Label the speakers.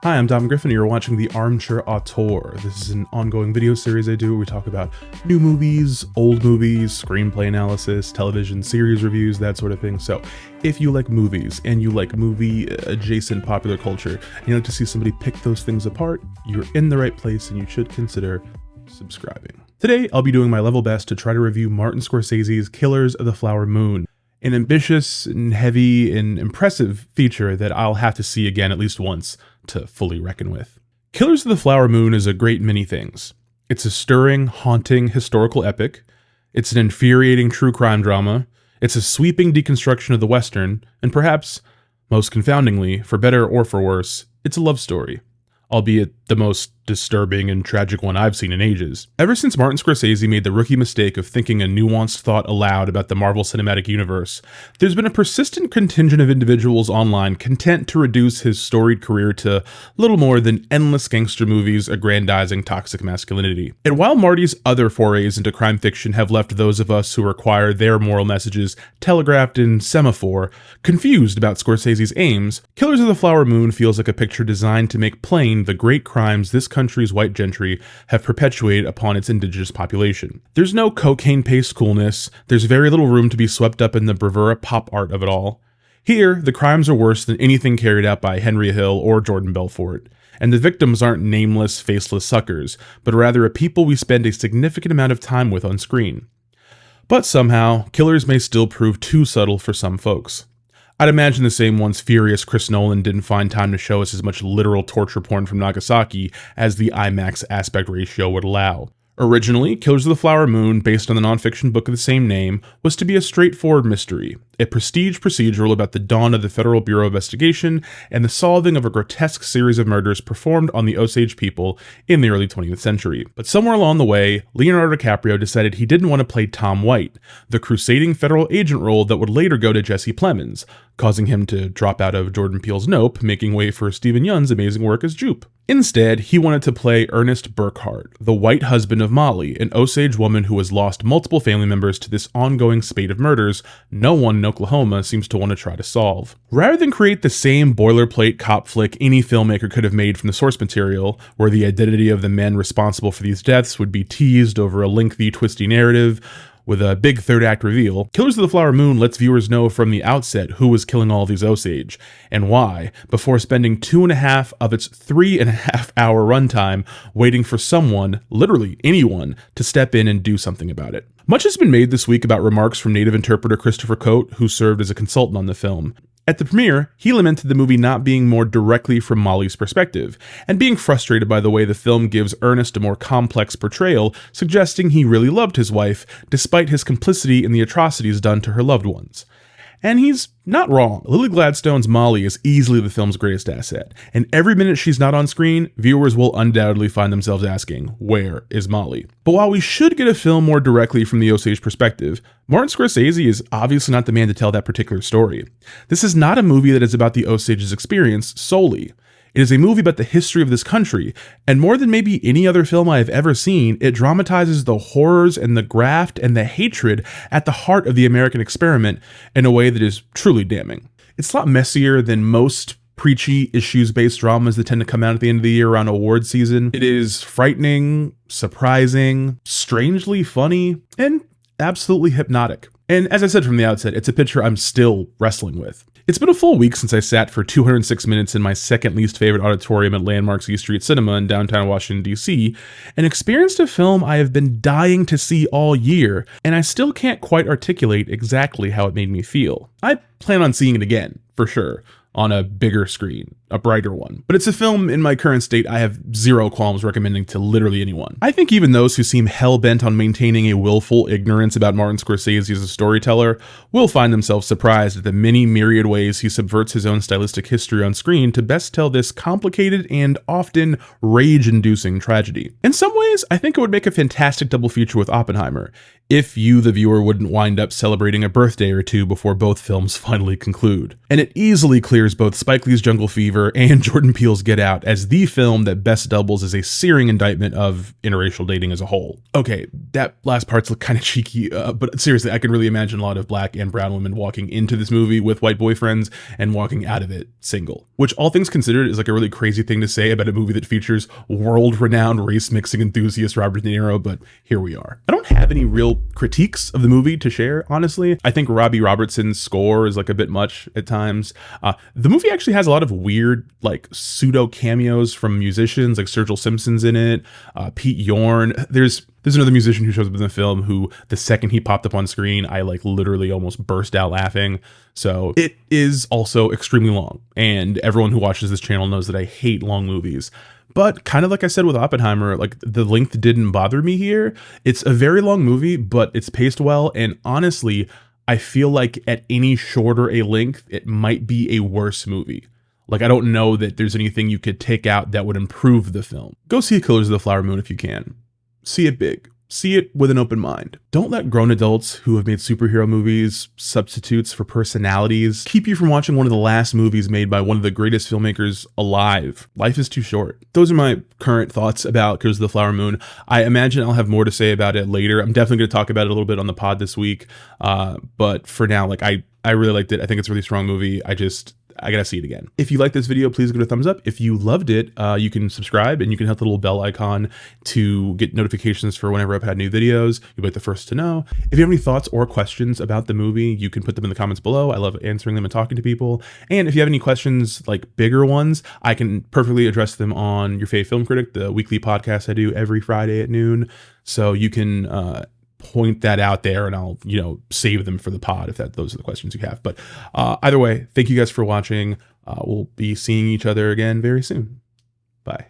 Speaker 1: Hi, I'm Dom Griffin, and you're watching the Armchair Auteur. This is an ongoing video series I do where we talk about new movies, old movies, screenplay analysis, television series reviews, that sort of thing. So if you like movies and you like movie-adjacent popular culture, and you like to see somebody pick those things apart, you're in the right place and you should consider subscribing. Today, I'll be doing my level best to try to review Martin Scorsese's Killers of the Flower Moon, an ambitious and heavy and impressive feature that I'll have to see again at least once to fully reckon with. Killers of the Flower Moon is a great many things. It's a stirring, haunting historical epic. It's an infuriating true crime drama. It's a sweeping deconstruction of the Western, and perhaps, most confoundingly, for better or for worse, it's a love story, albeit the most disturbing and tragic one I've seen in ages. Ever since Martin Scorsese made the rookie mistake of thinking a nuanced thought aloud about the Marvel Cinematic Universe, there's been a persistent contingent of individuals online content to reduce his storied career to little more than endless gangster movies aggrandizing toxic masculinity. And while Marty's other forays into crime fiction have left those of us who require their moral messages telegraphed in semaphore confused about Scorsese's aims, Killers of the Flower Moon feels like a picture designed to make plain the great crimes this country's white gentry have perpetuated upon its indigenous population. There's no cocaine-paced coolness, there's very little room to be swept up in the bravura pop art of it all. Here, the crimes are worse than anything carried out by Henry Hill or Jordan Belfort, and the victims aren't nameless, faceless suckers, but rather a people we spend a significant amount of time with on screen. But somehow, killers may still prove too subtle for some folks. I'd imagine the same one's furious Chris Nolan didn't find time to show us as much literal torture porn from Nagasaki as the IMAX aspect ratio would allow. Originally, Killers of the Flower Moon, based on the nonfiction book of the same name, was to be a straightforward mystery, a prestige procedural about the dawn of the Federal Bureau of Investigation and the solving of a grotesque series of murders performed on the Osage people in the early 20th century. But somewhere along the way, Leonardo DiCaprio decided he didn't want to play Tom White, the crusading federal agent role that would later go to Jesse Plemons, causing him to drop out of Jordan Peele's Nope, making way for Stephen Yeun's amazing work as Jupe. Instead, he wanted to play Ernest Burkhart, the white husband of Molly, an Osage woman who has lost multiple family members to this ongoing spate of murders no one in Oklahoma seems to want to try to solve. Rather than create the same boilerplate cop flick any filmmaker could have made from the source material, where the identity of the men responsible for these deaths would be teased over a lengthy, twisty narrative, with a big third act reveal, Killers of the Flower Moon lets viewers know from the outset who was killing all these Osage, and why, before spending 2.5 of its 3.5 hour runtime waiting for someone, literally anyone, to step in and do something about it. Much has been made this week about remarks from native interpreter Christopher Coate, who served as a consultant on the film. At the premiere, he lamented the movie not being more directly from Molly's perspective, and being frustrated by the way the film gives Ernest a more complex portrayal, suggesting he really loved his wife, despite his complicity in the atrocities done to her loved ones. And he's not wrong. Lily Gladstone's Molly is easily the film's greatest asset, and every minute she's not on screen, viewers will undoubtedly find themselves asking, where is Molly? But while we should get a film more directly from the Osage perspective, Martin Scorsese is obviously not the man to tell that particular story. This is not a movie that is about the Osage's experience solely. It is a movie about the history of this country, and more than maybe any other film I have ever seen, it dramatizes the horrors and the graft and the hatred at the heart of the American experiment in a way that is truly damning. It's a lot messier than most preachy, issues-based dramas that tend to come out at the end of the year around award season. It is frightening, surprising, strangely funny, and absolutely hypnotic. And as I said from the outset, it's a picture I'm still wrestling with. It's been a full week since I sat for 206 minutes in my second least favorite auditorium at Landmark's E Street Cinema in downtown Washington, D.C., and experienced a film I have been dying to see all year, and I still can't quite articulate exactly how it made me feel. I plan on seeing it again, for sure, on a bigger screen, a brighter one. But it's a film in my current state I have zero qualms recommending to literally anyone. I think even those who seem hell-bent on maintaining a willful ignorance about Martin Scorsese as a storyteller will find themselves surprised at the many myriad ways he subverts his own stylistic history on screen to best tell this complicated and often rage-inducing tragedy. In some ways, I think it would make a fantastic double feature with Oppenheimer, if you, the viewer, wouldn't wind up celebrating a birthday or two before both films finally conclude. And it easily clears both Spike Lee's Jungle Fever Oppenheimer and Jordan Peele's Get Out as the film that best doubles as a searing indictment of interracial dating as a whole. Okay, that last part's kind of cheeky, but seriously, I can really imagine a lot of black and brown women walking into this movie with white boyfriends and walking out of it single, which all things considered is like a really crazy thing to say about a movie that features world-renowned race-mixing enthusiast Robert De Niro, but here we are. I don't have any real critiques of the movie to share, honestly. I think Robbie Robertson's score is like a bit much at times. The movie actually has a lot of weird, like, pseudo cameos from musicians, like Sergil Simpson's in it, Pete Yorn. There's another musician who shows up in the film who, the second he popped up on screen, I like literally almost burst out laughing. So it is also extremely long, and everyone who watches this channel knows that I hate long movies. But kind of like I said with Oppenheimer, like, the length didn't bother me here. It's a very long movie, but it's paced well, and honestly, I feel like at any shorter a length, it might be a worse movie. Like, I don't know that there's anything you could take out that would improve the film. Go see Killers of the Flower Moon if you can. See it big. See it with an open mind. Don't let grown adults who have made superhero movies substitutes for personalities keep you from watching one of the last movies made by one of the greatest filmmakers alive. Life is too short. Those are my current thoughts about Killers of the Flower Moon. I imagine I'll have more to say about it later. I'm definitely going to talk about it a little bit on the pod this week. But for now, like, I really liked it. I think it's a really strong movie. I gotta see it again. If you like this video, please give it a thumbs up. If you loved it, you can subscribe and you can hit the little bell icon to get notifications for whenever I've had new videos. You'll be the first to know. If you have any thoughts or questions about the movie, you can put them in the comments below. I love answering them and talking to people. And if you have any questions, like bigger ones, I can perfectly address them on Your Fave Film Critic, the weekly podcast I do every Friday at noon. So you can point that out there, and I'll, save them for the pod if those are the questions you have. But either way, thank you guys for watching. We'll be seeing each other again very soon. Bye.